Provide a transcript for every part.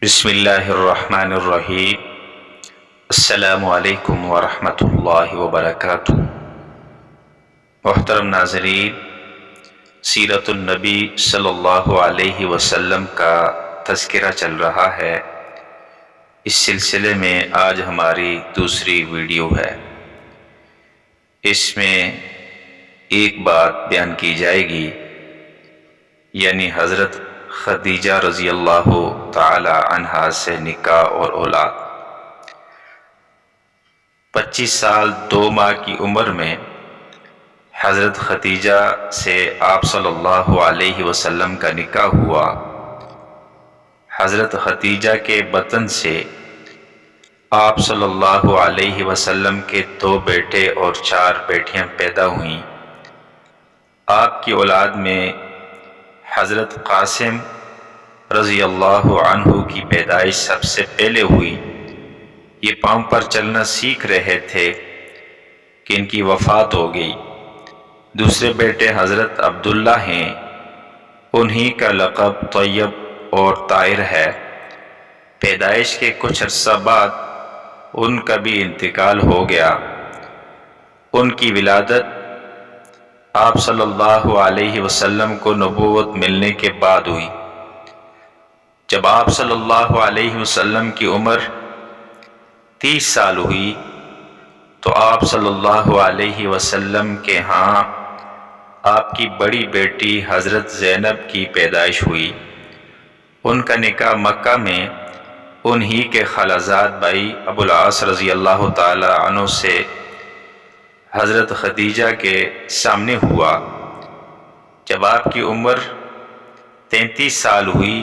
بسم اللہ الرحمن الرحیم۔ السلام علیکم ورحمۃ اللہ وبرکاتہ۔ محترم ناظرین، سیرت النبی صلی اللہ علیہ وسلم کا تذکرہ چل رہا ہے۔ اس سلسلے میں آج ہماری دوسری ویڈیو ہے۔ اس میں ایک بات بیان کی جائے گی، یعنی حضرت خدیجہ رضی اللہ تعالی عنہا سے نکاح اور اولاد۔ 25 سال 2 ماہ کی عمر میں حضرت خدیجہ سے آپ صلی اللہ علیہ وسلم کا نکاح ہوا۔ حضرت خدیجہ کے بطن سے آپ صلی اللہ علیہ وسلم کے 2 بیٹے اور 4 بیٹیاں پیدا ہوئیں۔ آپ کی اولاد میں حضرت قاسم رضی اللہ عنہ کی پیدائش سب سے پہلے ہوئی۔ یہ پاؤں پر چلنا سیکھ رہے تھے کہ ان کی وفات ہو گئی۔ دوسرے بیٹے حضرت عبداللہ ہیں، انہی کا لقب طیب اور طاہر ہے۔ پیدائش کے کچھ عرصہ بعد ان کا بھی انتقال ہو گیا۔ ان کی ولادت آپ صلی اللہ علیہ وسلم کو نبوت ملنے کے بعد ہوئی۔ جب آپ صلی اللہ علیہ وسلم کی عمر 30 سال ہوئی تو آپ صلی اللہ علیہ وسلم کے ہاں آپ کی بڑی بیٹی حضرت زینب کی پیدائش ہوئی۔ ان کا نکاح مکہ میں انہی کے خالازاد بھائی ابو العاص رضی اللہ تعالی عنہ سے حضرت خدیجہ کے سامنے ہوا۔ جب آپ کی عمر 33 سال ہوئی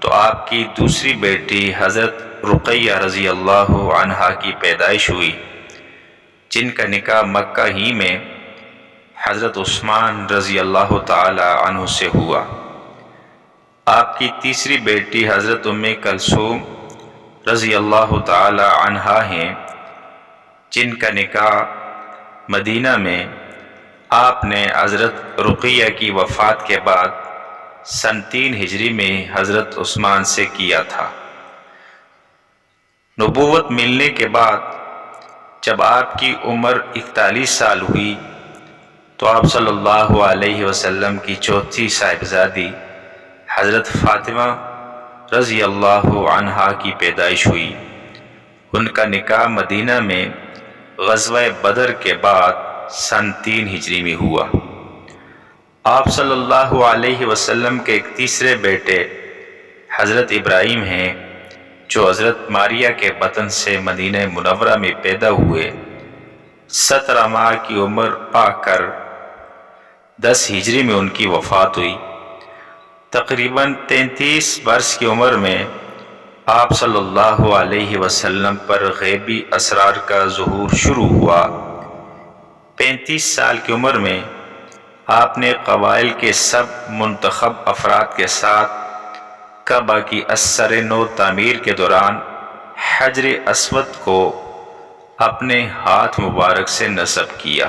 تو آپ کی دوسری بیٹی حضرت رقیہ رضی اللہ عنہا کی پیدائش ہوئی، جن کا نکاح مکہ ہی میں حضرت عثمان رضی اللہ تعالی عنہ سے ہوا۔ آپ کی تیسری بیٹی حضرت ام کلثوم رضی اللہ تعالی عنہا ہیں، جن کا نکاح مدینہ میں آپ نے حضرت رقیہ کی وفات کے بعد سن 3 ہجری میں حضرت عثمان سے کیا تھا۔ نبوت ملنے کے بعد جب آپ کی عمر 41 سال ہوئی تو آپ صلی اللہ علیہ وسلم کی چوتھی صاحبزادی حضرت فاطمہ رضی اللہ عنہا کی پیدائش ہوئی۔ ان کا نکاح مدینہ میں غزوہ بدر کے بعد سن 3 ہجری میں ہوا۔ آپ صلی اللہ علیہ وسلم کے ایک تیسرے بیٹے حضرت ابراہیم ہیں، جو حضرت ماریہ کے بطن سے مدینہ منورہ میں پیدا ہوئے۔ 17 ماہ کی عمر پا کر 10 ہجری میں ان کی وفات ہوئی۔ تقریباً 33 برس کی عمر میں آپ صلی اللہ علیہ وسلم پر غیبی اسرار کا ظہور شروع ہوا۔ 35 سال کی عمر میں آپ نے قبائل کے سب منتخب افراد کے ساتھ کعبہ کی اثر نو تعمیر کے دوران حجر اسود کو اپنے ہاتھ مبارک سے نصب کیا۔